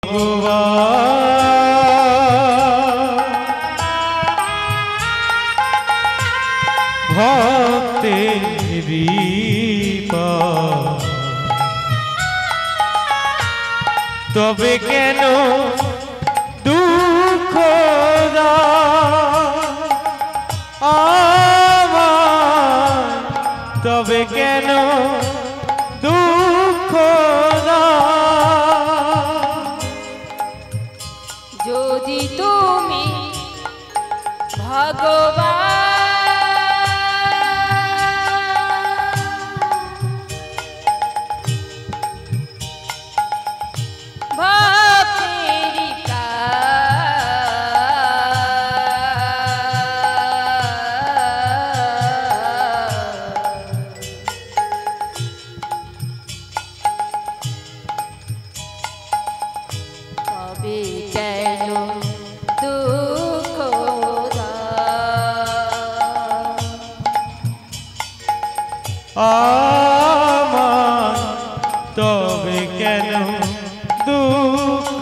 ভগবান ভক্তেরি তবে কেন দুঃখ আমার তবে কেন দুঃখ যদি তুমি ভগবান আমার তবে কেন দুঃখ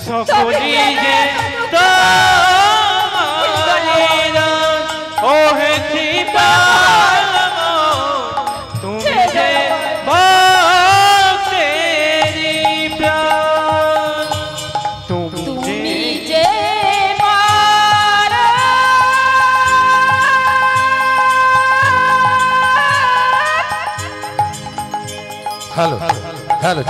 সকলি যে ওহে তুমি যে ভক্তেরি প্রাণ তুমি যে হ্যালো হ্যালো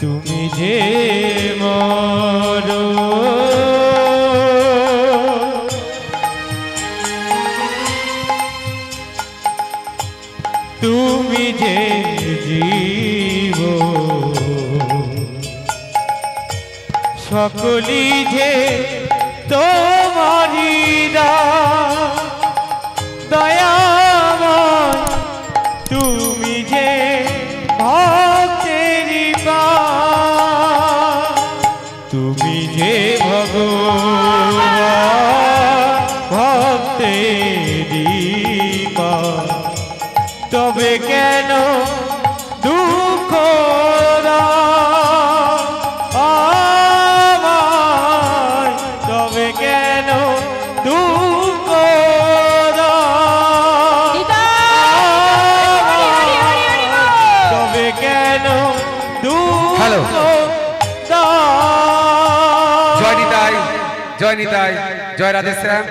তুমি যে মর তুমি যে জীব সকলি যে তোমারি দয়াময় তুমি যে ভক্তেরি তুমি যে ভগবান ভক্তেরি তবে কেন দুঃখ আমায় তবে কেন দুঃখ তবে কেন দুঃখ জয় নিতাই জয় নিতাই জয় রাধেশ্যাম।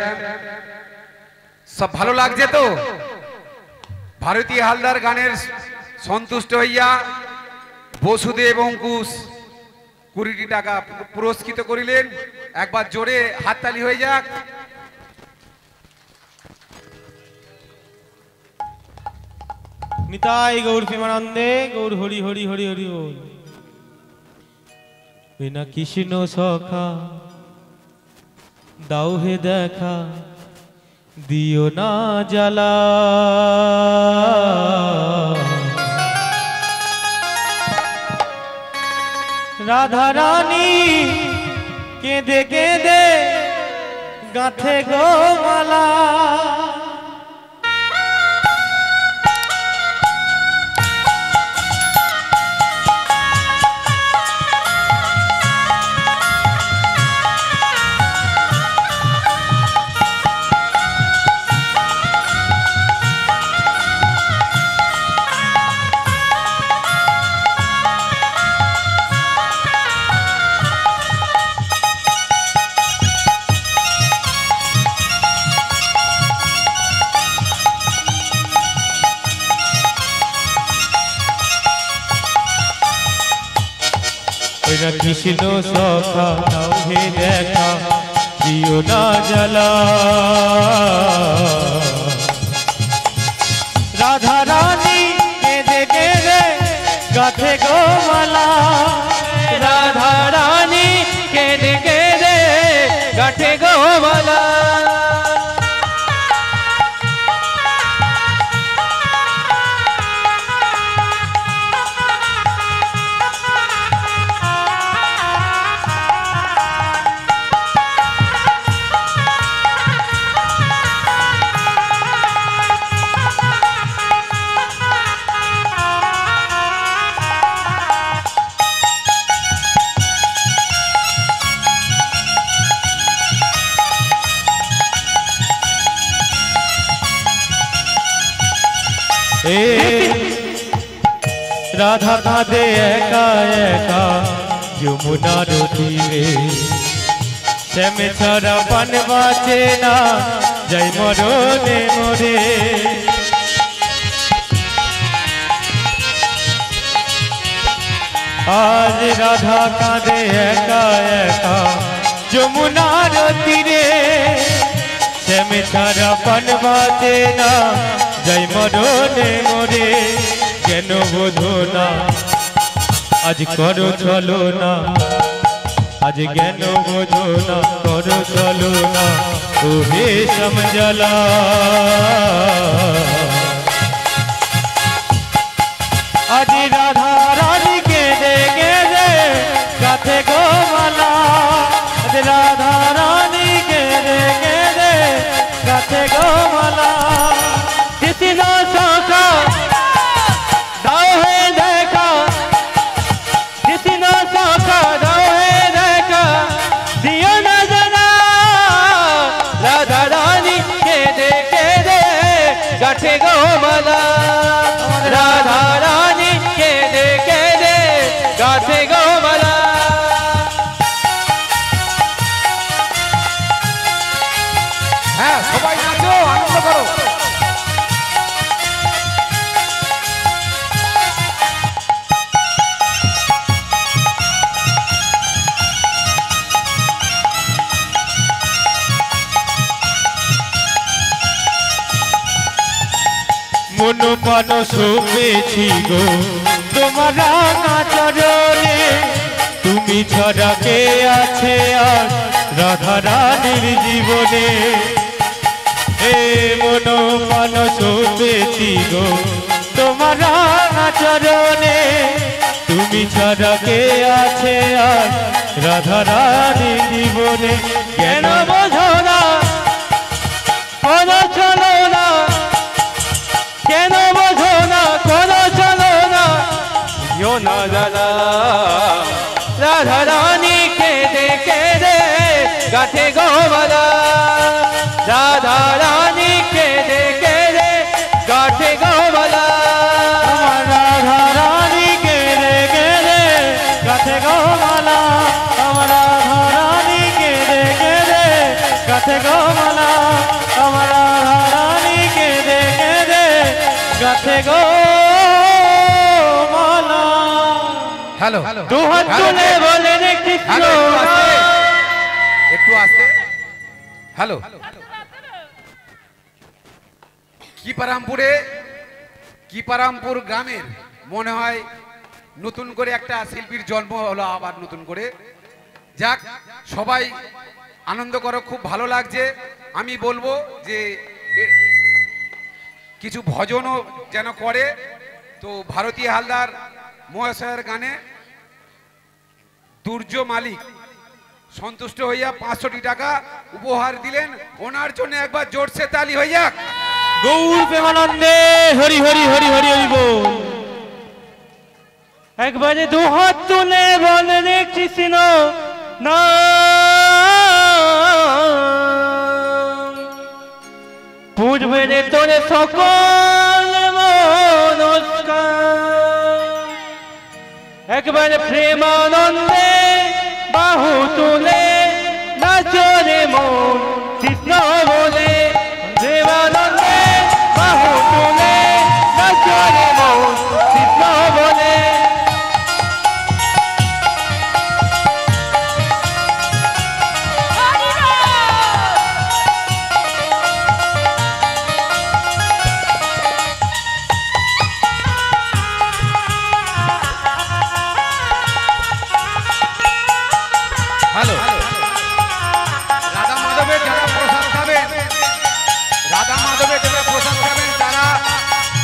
সব ভালো লাগছে তো? ভারতী হালদার গানের সন্তুষ্ট হইয়া বসুদেব অঙ্কুশ 20 টাকা পুরস্কৃত করিলেন। একবার জোরে হাততালি হয়ে যাক। নিতাই গৌর প্রেমানন্দে গৌর হরি হরি হরি হরি বল। বিনা কৃষ্ণ সখা দাও হে দেখা দিও না জ্বালা রাধা রানী কেঁদে কেঁদে গাঁথে গো মালা কৃষ্ণ সখা দাও হে দেখা দিও না জ্বালা রাধা রানী কেঁদে কেঁদে গাঁথে গো মালা রাধা রানী কেঁদে কেঁদে গাঁথে গো মালা রাধা কাঁদে একা একা যমুনার তীরে শ্যাম ছাড়া পান বাঁচে না যাই মরণে মরে আজ রাধা কাঁদে একা একা যমুনার তীরে শ্যাম ছাড়া পান বাঁচে না যাই মরণে মরে কেন বোঝো না আজ করো চলো না আজ কেন বোঝো না করো চলো না ও হে সমঝলা আজ রাধা রানী কেঁদে কেঁদে গাঁথে গো মালা আজ রাধা রানী কেঁদে কেঁদে গাঁথে গো মালা কৃষ্ণ সখা দাও হে দেখা কৃষ্ণ সখা দাও হে দেখা দিও না জানা রাধা রানী কেঁদে কেঁদে গাঁথে গো মালা রাধা রানী কেঁদে কেঁদে গাঁথে গো মালা হ্যাঁ সবাই নাচো আনন্দ করো মন প্রাণ শুভেছি গো তোমার রাঙা চরণে তুমি ছাড়া কে আছে আর রাধা রানীর জীবনে এ মন প্রাণ শুভেছি গো তোমার রাঙা চরণে তুমি ছাড়া কে আছে আর রাধা রানীর জীবনে কেন বোঝো না কোন চলো না কেন বোঝো না কোনো চলো না यो ना জ্বালা রাধা রানী কেঁদে কেঁদে গাঁথে গো মালা রাধা রানী কেঁদে কেঁদে গাঁথে গো মালা আমার রাধা রানী কেঁদে কেঁদে গাঁথে গো মালা আমার রাধা রানী কেঁদে কেঁদে গাঁথে গো মালা আমার রাধা রানী কেঁদে কেঁদে গাঁথে গো মালা হ্যালো দুহাত তুলে বলেন কৃষ্ণ হ্যালো একটু আস্তে হ্যালো কিপারামপুর গ্রামের মনে হয় নতুন করে একটা শিল্পীর জন্ম হলো আবার নতুন করে যাক সবাই আনন্দ করো, খুব ভালো লাগছে। আমি বলবো যে কিছু ভজনও যেন করে। তো ভারতী হালদার মহাশয়ের গানে দুর্য মালিক সন্তুষ্ট হইয়া 500 টাকা উপহার দিলেন। ওনার জন্য একবার জোরসে তালি হয়ে যাক। গৌর প্রেমানন্দে হরি হরি হরি হরি হরি বল। একবারে দু হাত তুলে বলে রে কৃষ্ণ না পূর্বে তোরে সকল মনস্কার। একবারে প্রেমানন্দে বাহু তুলে নাচরে মন কৃষ্ণ বলে। প্রেমানন্দে বাহু তুলে নাচরে মন কৃষ্ণ বলে। হ্যালো, রাধা মাধবের যারা প্রসাদ খাবেন, রাধা মাধবের যারা প্রসাদ খাবেন তারা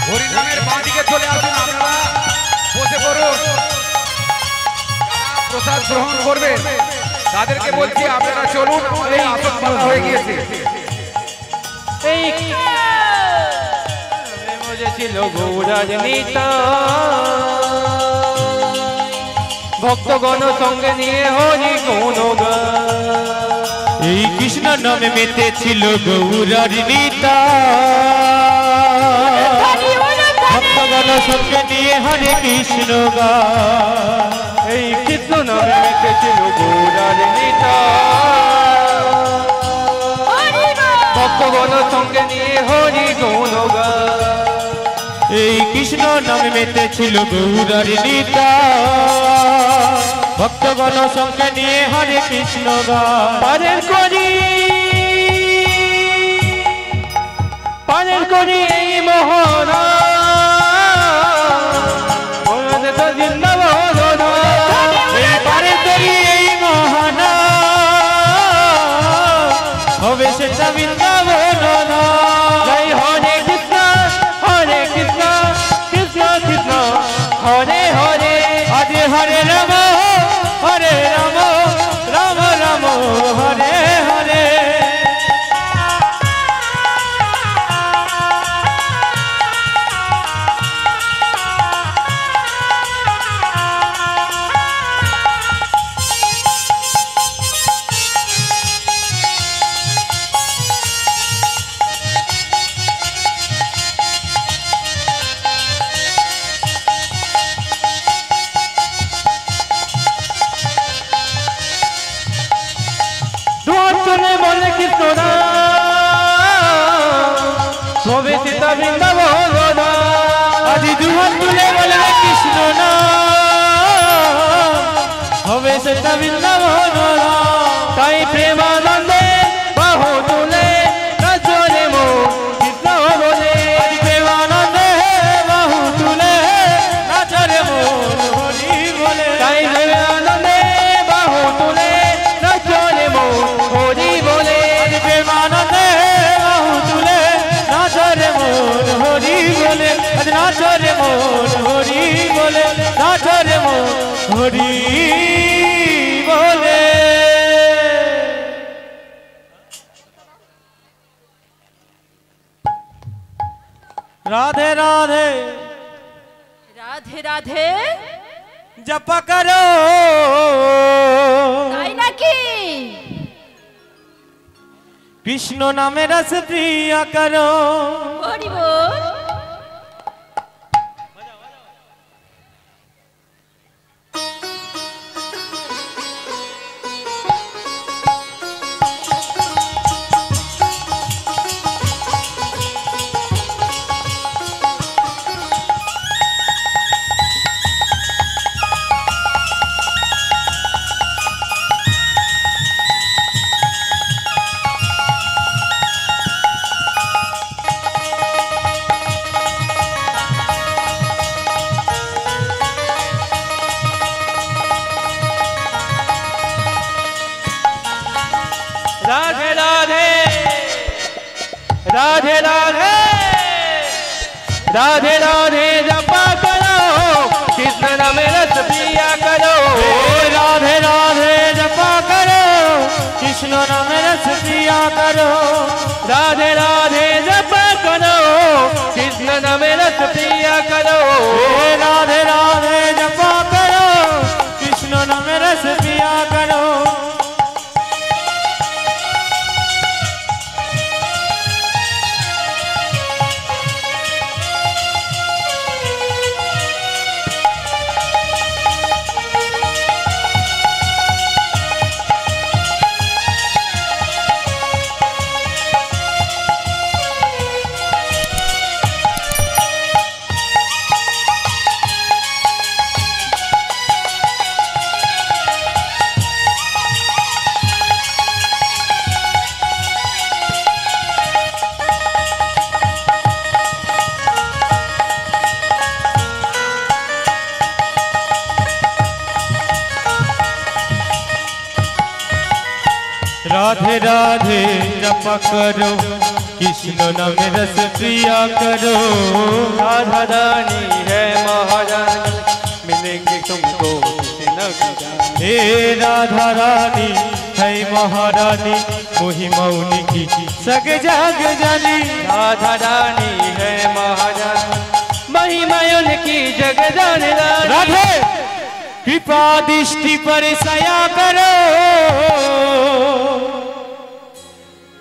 হরিনামের বাঁ দিকে চলে আসুন। আপনারা বসে পড়ুন। যারা প্রসাদ গ্রহণ করবেন তাদেরকে বলছি আপনারা চলুন, আমাদের আসন পাতা হয়ে গিয়েছে। এই ছিল গৌরাজ নিতা ভক্তগণ সঙ্গে নিয়ে হরি গুণ গায়। এই কৃষ্ণ নামে মেতে ছিল গৌরার নিতা ভক্তগণ সঙ্গে নিয়ে হরে কৃষ্ণ গায়। এই কৃষ্ণ নামে মেতে ছিল গৌরার নিতা ভক্তগণ সঙ্গে নিয়ে হরি গুণ গায়। এই কৃষ্ণ নামে মেতে ছিল গৌরার নিতা ভক্তগণ সঙ্গে নিয়ে হরে কৃষ্ণ গায়। পারের করি এই মোহনা পারের করি এই মোহনা হবে সেটা বৃন্দাবন। জয় হরে কৃষ্ণ হরে কৃষ্ণ কৃষ্ণ কৃষ্ণ হরে হরে হরে হরে রাম হরে রাম রাম রাম হরে হরে। বলে কৃষ্ণ তবে সীতা বৃন্দাবন। আজি দুহাত তুলে বলে কৃষ্ণ না হবে সীতা বৃন্দাবন। তাই প্রেমানন্দে বাহু তুলে নাচরে মো কৃষ্ণ বলে। প্রেমানন্দে বাহু তুলে নাচরে মো হরি বলে। তাই প্রেমানন্দে বাহু তুলে নাচরে মো হরি বলে। প্রেমানন্দে বাহু তুলে নাচরে মন হরি বলে। নাচরে মন হরি বলে। নাচরে মন হরি বলে। রাধে রাধে রাধে রাধে জপ করো তাই নাকি? কৃষ্ণ নামে রস প্রিয়া করো। হরি বল। राधे राधे राधे राधे जपा करो कृष्ण नाम रस पिया करो राधे राधे जपा करो कृष्ण नाम रस पिया करो राधे राधे जपा करो कृष्ण नाम रस पिया करो राधे राधे जपा करो कृष्ण नाम रस पिया करो राधे राधे जपा करो कृष्ण नाम रस पिया करो राधा रानी है महारानी मिलेंगे तुमको किसी न किसी हे राधा रानी है महारानी मोहि मौनी की सग जग जानी राधा रानी है महारानी महिमा उनकी जग जाने राधे कृपा दृष्टि पर सया करो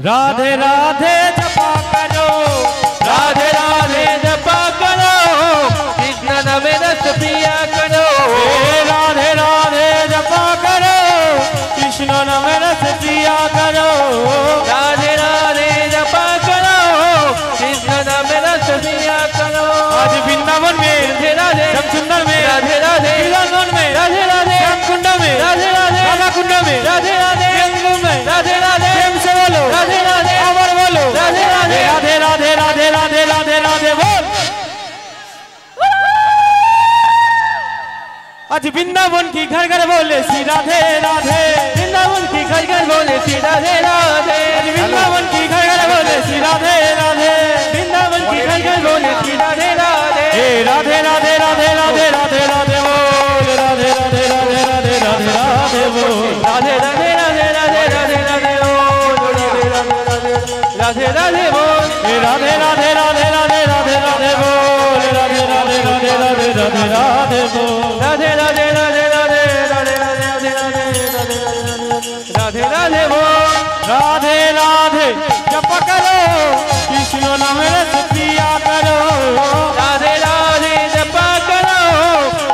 राधे राधे जपा करो राधे राधे जपा करो कृष्ण नाम रस पिया करो राधे राधे जपा करो कृष्ण नाम रस पिया करो राधे राधे जपा करो कृष्ण नाम रस पिया करो आज वृंदावन में राधे राधे श्यामकुंड में राधे राधे वृंदावन में राधे राधे श्यामकुंड में राधे राधे राधा कुंड में राधे राधे गंगा में राधे राधे प्रेम से बोलो राधे राधे अमर बोलो राधे राधे राधे राधे राधे राधे राधे राधे बोल आज वृंदावन की घर घर बोले श्री राधे राधे वृंदावन की घर घर बोले श्री राधे राधे आज वृंदावन की घर घर बोले श्री राधे राधे वृंदावन की घर घर बोले श्री राधे राधे हे राधे राधे राधे राधे राधे राधे बोल राधे राधे राधे राधे राधे राधे बोल राधे राधे राधे राधे राधे राधे बोल राधे राधे बोल हे राधे राधे राधे राधे राधे राधे बोल राधे राधे राधे राधे राधे राधे बोल राधे राधे राधे राधे राधे राधे राधे राधे बोल राधे राधे जप करो कृष्ण नाम रस पिया करो राधे राधे जपा करो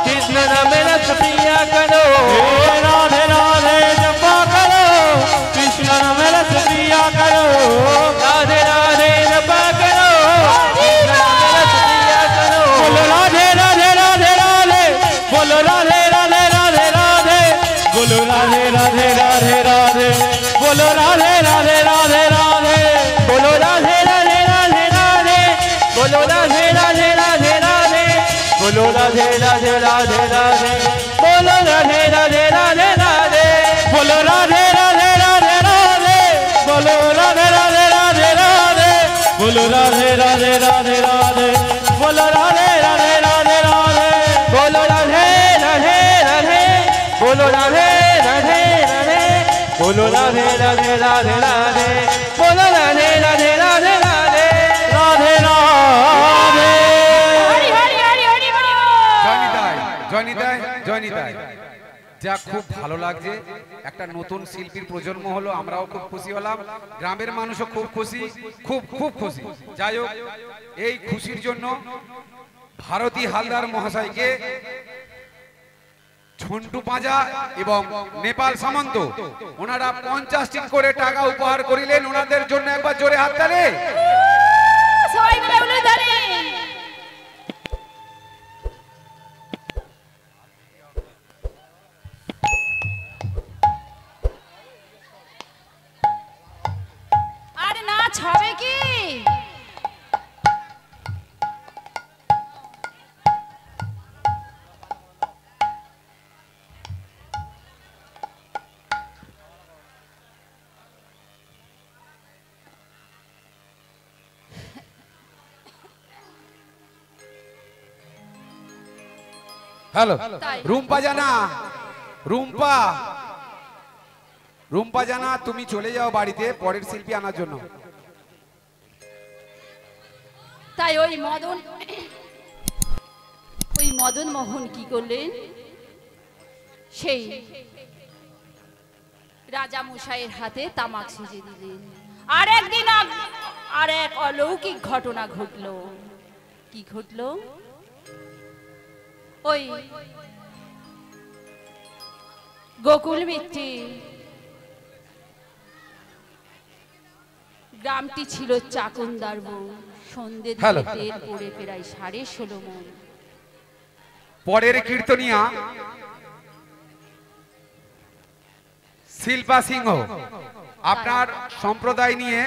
कृष्ण नाम रस पिया करो हे राधे राधे जप करो कृष्ण नाम रस पिया करो राधे राधे जपा करो कृष्ण नाम रस पिया करो बोलो राधे राधे राधे राधे बोलो राधे राधे राधे राधे बोलो राधे राधे राधे राधे बोलो राधे राधे राधे राधे बोलो राधे राधे राधे राधे बोलो राधे राधे राधे राधे बोलो राधे राधे राधे राधे बोलो राधे राधे राधे राधे बोलो राधे राधे राधे राधे बोलो राधे राधे राधे राधे बोलो राधे राधे राधे राधे बोलो राधे राधे राधे राधे बोलो राधे राधे राधे बोलो राधे राधे राधे बोलो राधे राधे राधे राधे बोलो राधे राधे राधे राधे राधे राधे হরি হরি হরি হরি হরি জয়নিতাই জয়নিতাই যা খুব ভালো লাগছে একটা নতুন শিল্পীর প্রজন্ম হলো আমরাও খুব খুশি হলাম গ্রামের মানুষও খুব খুশি খুব খুব খুশি যাই হোক এই খুশির জন্য ভারতী হালদার মহাশয়কে ঝন্টু পাঁজা এবং নেপাল সামন্ত ওনারা 50টি করে টাকা উপহার করিলেন ওনাদের জন্য একবার জোরে হাততালি সবাই মিলে উলে ধরে আরে নাচ হবে কি হ্যালো তাই। রুম্পা জানা, রুম্পা রুম্পা জানা, তুমি চলে যাও বাড়িতে পরের শিল্পী আনার জন্য। তাই ওই মদন মোহন কি করলেন, সেই রাজা মশাইয়ের হাতে তামাক সেজে দিলেন। আর একদিন আর এক অলৌকিক ঘটনা ঘটলো। কি ঘটলো? ওই গোকুল মিত্তি গ্রামটি ছিল চাকুন্দার বউ। সন্ধ্যে হ্যালো। দিকে তেল পড়ে প্রায় 16.5 মণ। পরের কীর্তনিয়া শিল্পা সিংহ, আপনার সম্প্রদায় নিয়ে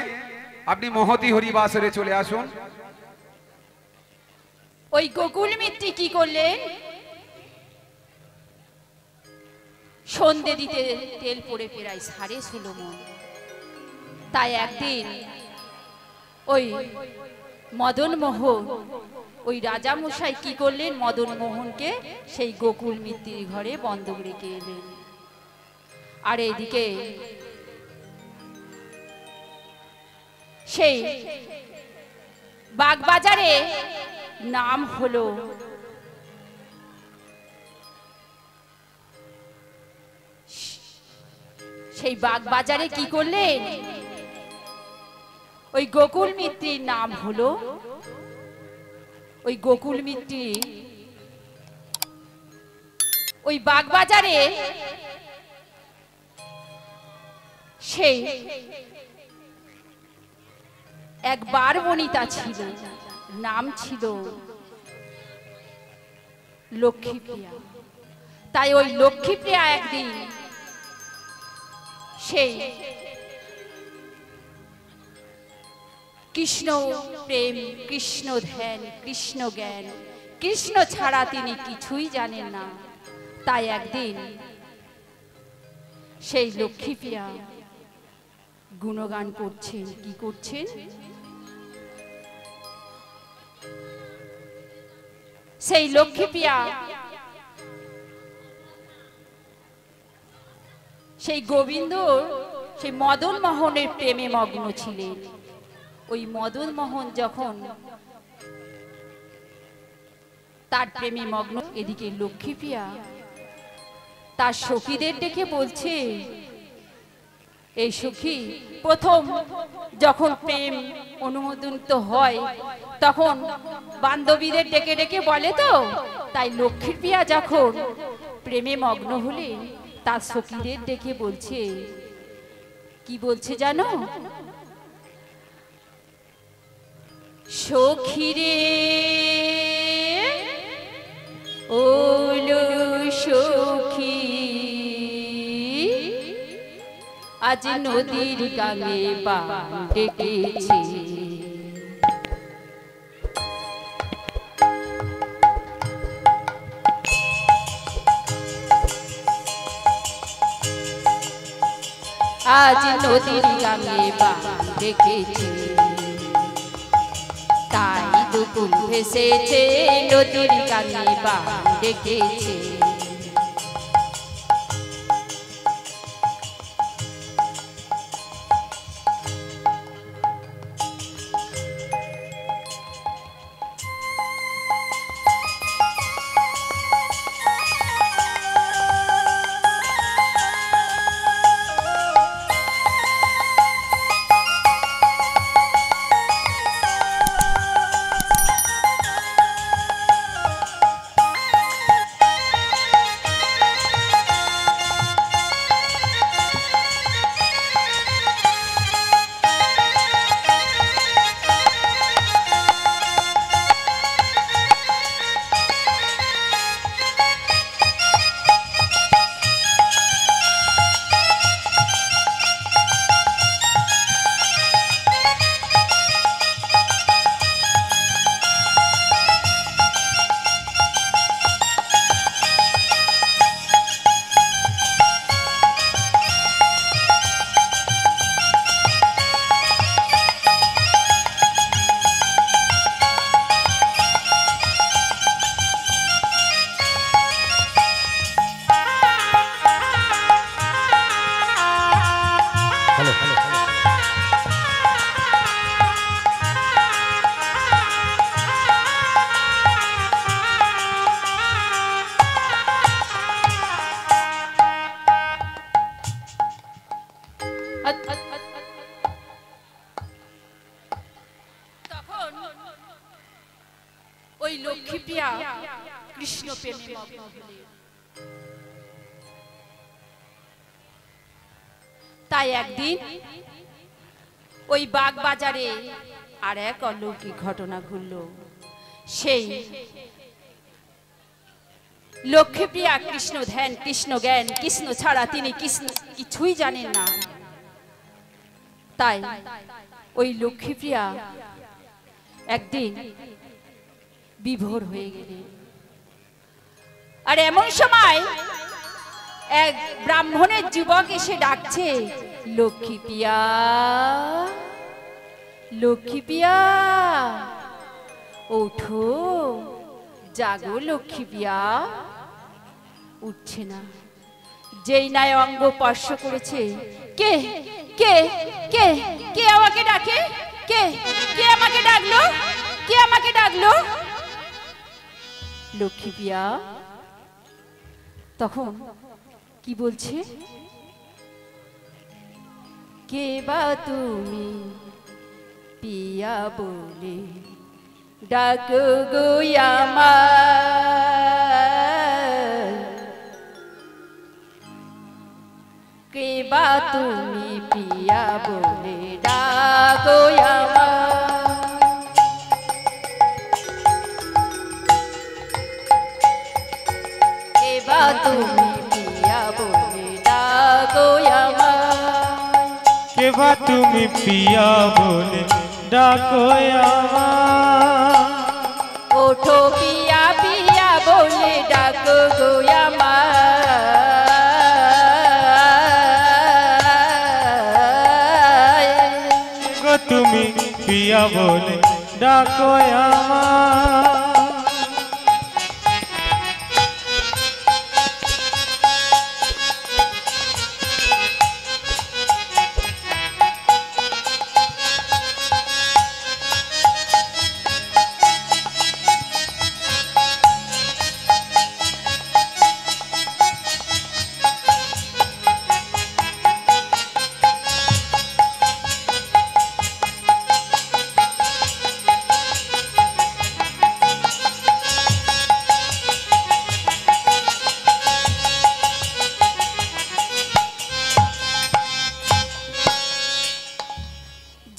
আপনি মহতি হরিবাসরে চলে আসুন। ওই গোকুল মিত্তি কি করলেন, সন্ধে দিতে তেল পড়ে প্রায় 16.5 মণ। তাই একদিন ওই মদন মোহন, ওই রাজা মশাই কি করলেন, মদন মোহনকে সেই গোকুল মিত্তির ঘরে বন্ধক রেখে এলেন। আর এইদিকে সেই বাগবাজারে নাম হলো সেই বাগবাজারে কি করলেন, ওই গোকুল মিত্তির নাম হলো, ওই গোকুল মিত্তি ওই বাগবাজারে সেই এক বারবনিতা ছিল, নাম ছিল লক্ষ্মীপ্রিয়া। তাই ওই লক্ষ্মীপ্রিয়া একদিন সেই কৃষ্ণ প্রেম, কৃষ্ণ ধ্যান, কৃষ্ণ জ্ঞান, কৃষ্ণ ছাড়া তিনি কিছুই জানেন না। তাই একদিন সেই লক্ষ্মীপ্রিয়া গুণগান করছেন। কি করছেন? সেই লক্ষ্মীপ্রিয়া সেই গোবিন্দ, সেই মদন মোহনের প্রেমে মগ্ন ছিলেন। ওই মদন মোহন যখন তার প্রেমে মগ্ন, এদিকে লক্ষ্মীপ্রিয়া তার সখীদের ডেকে বলছে, এই সখী, প্রথম যখন প্রেম অনুমোদিত হয় তখন বান্ধবীদের ডেকে ডেকে বলে তো। তাই লক্ষ্মীপ্রিয়া যখন প্রেমে মগ্ন হলেন তার সখীদের ডেকে বলছে, কি বলছে জানো? সখীরে ওলো সখী, আজ নদীর গাঙে বান ডেকেছে, আজ নদীর গাঙে বান ডেকেছে। তাই দুকুল ভেসেছে, নদীর গাঙে বান ডেকেছে। ওই লক্ষ্মীপ্রিয়া কৃষ্ণ প্রেমে মগ্ন হলেন। তাই একদিন ওই বাগবাজারে আর এক অলৌকিক ঘটনা ঘটল। সেই লক্ষ্মীপ্রিয়া কৃষ্ণ ধ্যান, কৃষ্ণ জ্ঞান, কৃষ্ণ ছাড়া তিনি কৃষ্ণ কিছুই জানেন না। তাই ওই লক্ষ্মীপ্রিয়া একদিন বিভোর হয়ে গেলেন। আর এমন সময় এক ব্রাহ্মণের যুবক এসে ডাকছে, লক্ষ্মীপ্রিয়া, লক্ষ্মীপ্রিয়া, ওঠো, জাগো লক্ষ্মীপ্রিয়া। উঠছে না। যেই নাই অঙ্গ স্পর্শ করেছে, কে কে কে কে আমাকে ডাকে, কে কে আমাকে ডাকলো, কে আমাকে ডাকলো? লক্ষ্মীপ্রিয়া তখন কি বলছে, কে বা তুমি পিয়া বলে ডাকো গো আমায়, কে বা তুমি পিয়া বলে ডাকো আমায়, কে বা তুমি পিয়া বলে ডাকো আমায়, কে বা তুমি পিয়া বলে ডাকো আমায়, ওঠো পিয়া পিয়া বলে ডাকো গো আমায়, গো তুমি পিয়া বলে ডাকো আমায়।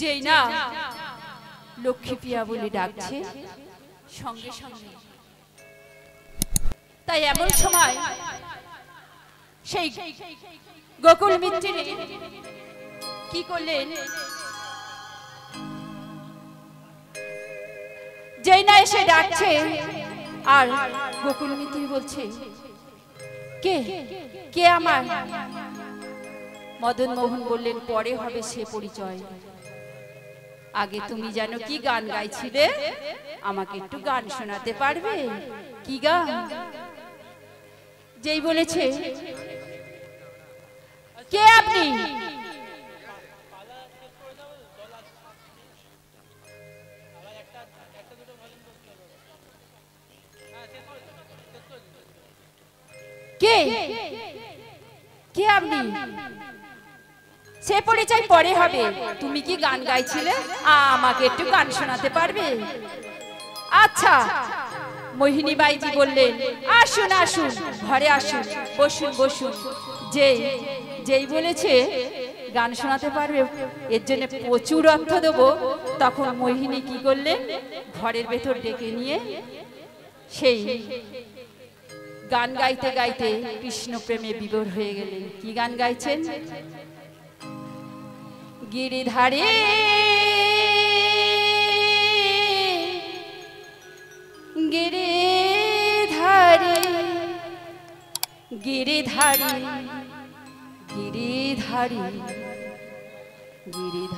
যেই না লক্ষ্মীপ্রিয়া বলে ডাকছে, সঙ্গে সঙ্গে তাই এমন সময় সেই গোকুল মিত্র কি করলেন, যেই না এসে ডাকছে আর গোকুল মিত্র বলছে, কে কে আমার? মদন মোহন বললেন, পরে হবে সে পরিচয়, আগে তুমি জানো কি গান গাইছিলে, আমাকে একটু গান শোনাতে পারবে? কি গান? যেই বলেছে, কে আপনি? কে কে আপনি? সে পরিচয় পরে হবে, তুমি কি গান গাইছিলে, আমাকে একটু গান শোনাতে পারবে? আচ্ছা। মোহিনী বাইজি বললেন, আসুন আসুন, ঘরে আসুন, বসুন বসুন। যেই বলেছে গান শোনাতে পারবে, এর জন্য প্রচুর অর্থ দেবো, তখন মোহিনী কি করলেন, ঘরের ভেতর ডেকে নিয়ে সেই গান গাইতে গাইতে কৃষ্ণ প্রেমে বিভোর হয়ে গেলেন। কি গান গাইছেন? গিরিধারে গিরিধারে গিরিধারে গিরিধারে গিরিধারে,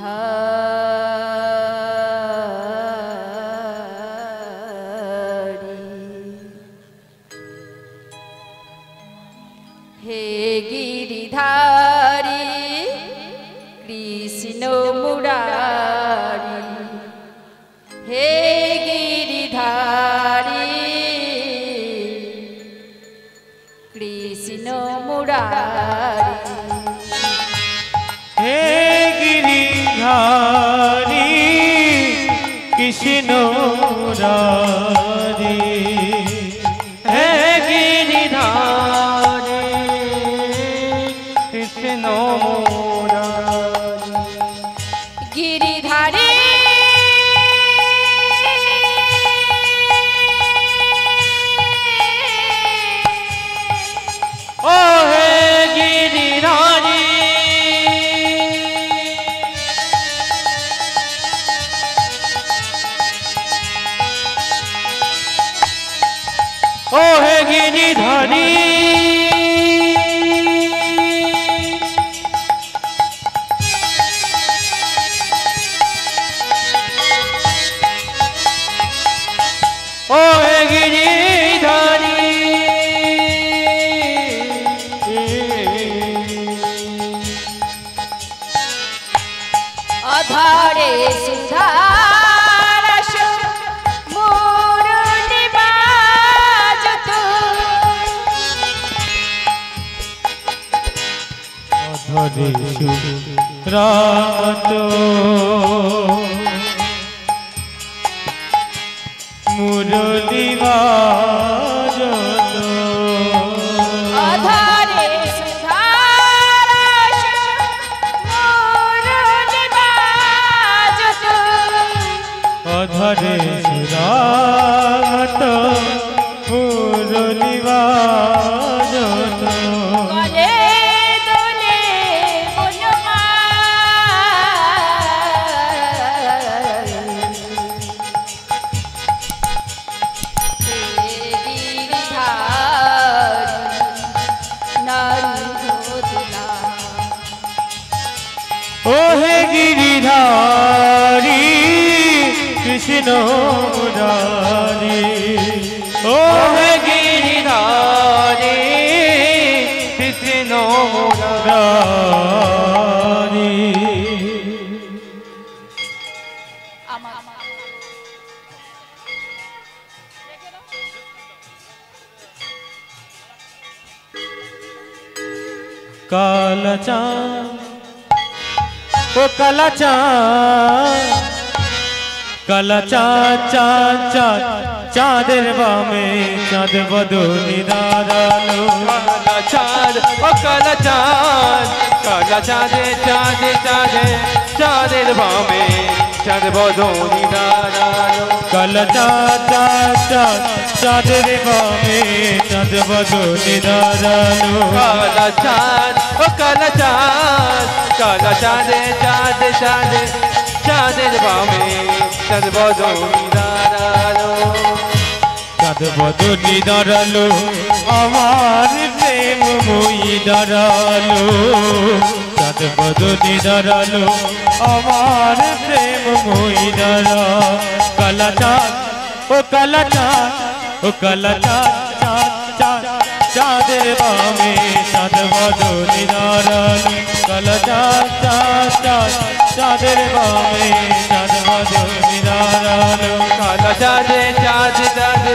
হে গিরিধারে কৃষ্ণ মুরারি, হে গিরিধারি কৃষ্ণ মুরারি, হে গিরিধারি কৃষ্ণ মুরারি, গিরিধারী ও হে গিরিধারী ও হে গিরিধারী ও হে গিরিধারী অধরে সুধারস মুরলি বাজত অধরে রাত মুরলি বাজত অধরে সুধারস মুরলি বাজত অধরে রাত মুরলি বাজত গলে দোলে ও হে গিরিধারী কৃষ্ণ মুরারি ও হে গিরিধারী কৃষ্ণ মুরারি কালা চাঁদ ও কালা চাঁদ কালা চাঁদ চাঁদ চাঁদ চাঁদের বামে চাঁদ বদনি দাঁড়ালো কালা চাঁদ ও কালা চাঁদ কালা চাঁদে চাঁদে চাঁদে চাঁদের বামে চাঁদ বদনি দাঁড়ালো কালা চাঁদ চাঁদ চাঁদ চাঁদের বামে চাঁদ বদনি দাঁড়ালো কালা চাঁদ ও কালা চাঁদ কালা চাঁদে চাঁদে চাঁদে চাঁদের বামে চাঁদ বদনি দাঁড়ালো চাঁদ বদনি দাঁড়ালো আমার প্রেম মই দাঁড়ালো চাঁদ বদনি দাঁড়ালো আমার প্রেম মই দাঁড়া কালা চাঁদ ও কালা চাঁদ ও কালা চাঁদ চাঁদ চাঁদ চাঁদের বামে চাঁদ বদনি দাঁড়ালো কালা চাঁদ চাঁদ চাঁদ চাঁদের বামে চাঁদ বদনি দাঁড়ালো কালা চাঁদে চাঁদ চাঁদ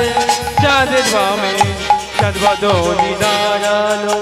চাঁদের বামে চাঁদ বদনি দাঁড়ালো